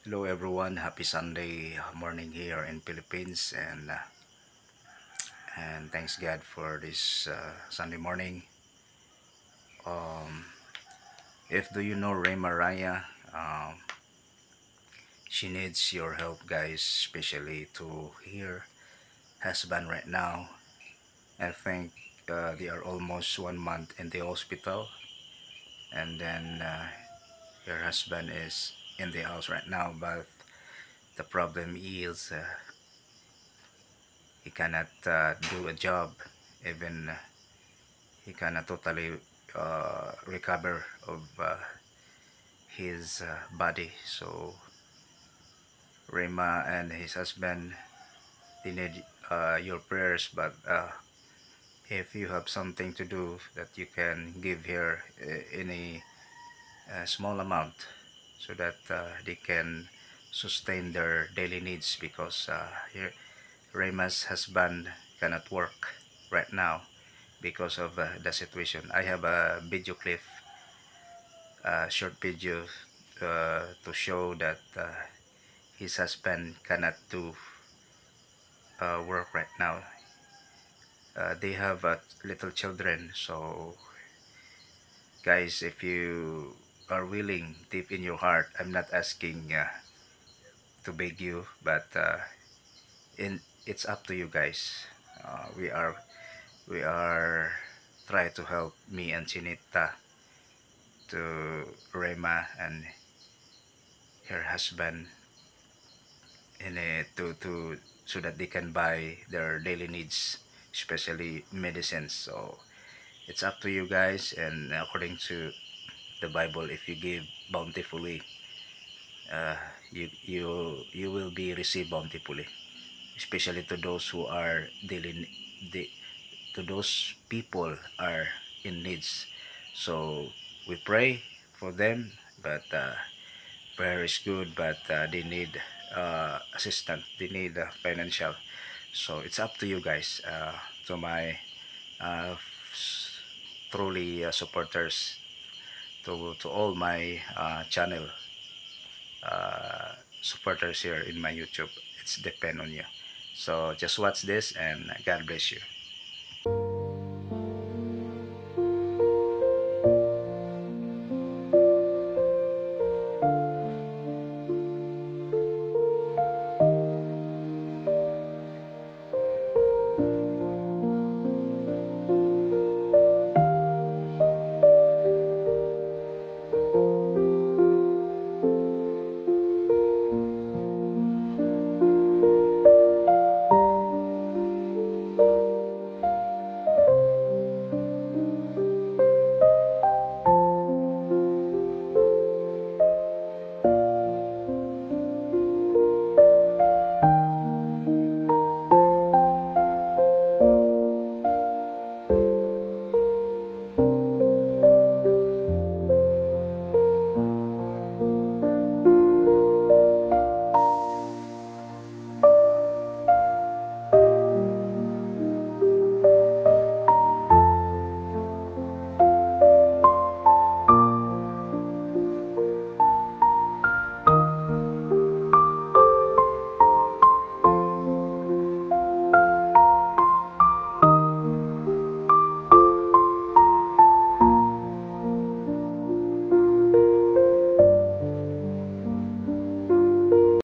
Hello everyone, happy Sunday morning here in Philippines, and thanks God for this Sunday morning. Um, if do you know Ray Mariah, she needs your help, guys, especially to her husband right now. I think they are almost 1 month in the hospital, and then her husband is in the house right now. But the problem is he cannot do a job, even he cannot totally recover of his body. So Rema and his husband, they need your prayers, but if you have something to do that you can give here any small amount so that they can sustain their daily needs, because here Rema's husband cannot work right now because of the situation. I have a video clip, short video to show that his husband cannot do work right now. They have little children, so guys, if you are willing deep in your heart, I'm not asking to beg you, but it's up to you guys. We are try to help me and Chinita to Rema and her husband in to so that they can buy their daily needs, especially medicines. So it's up to you guys, and according to the Bible, if you give bountifully, uh, you will be received bountifully, especially to those who are dealing the to those people are in needs. So we pray for them, but prayer is good, but they need assistance, they need financial. So it's up to you guys, to my uh, truly supporters, to all my channel supporters here in my YouTube. It's depend on you. So just watch this, and God bless you.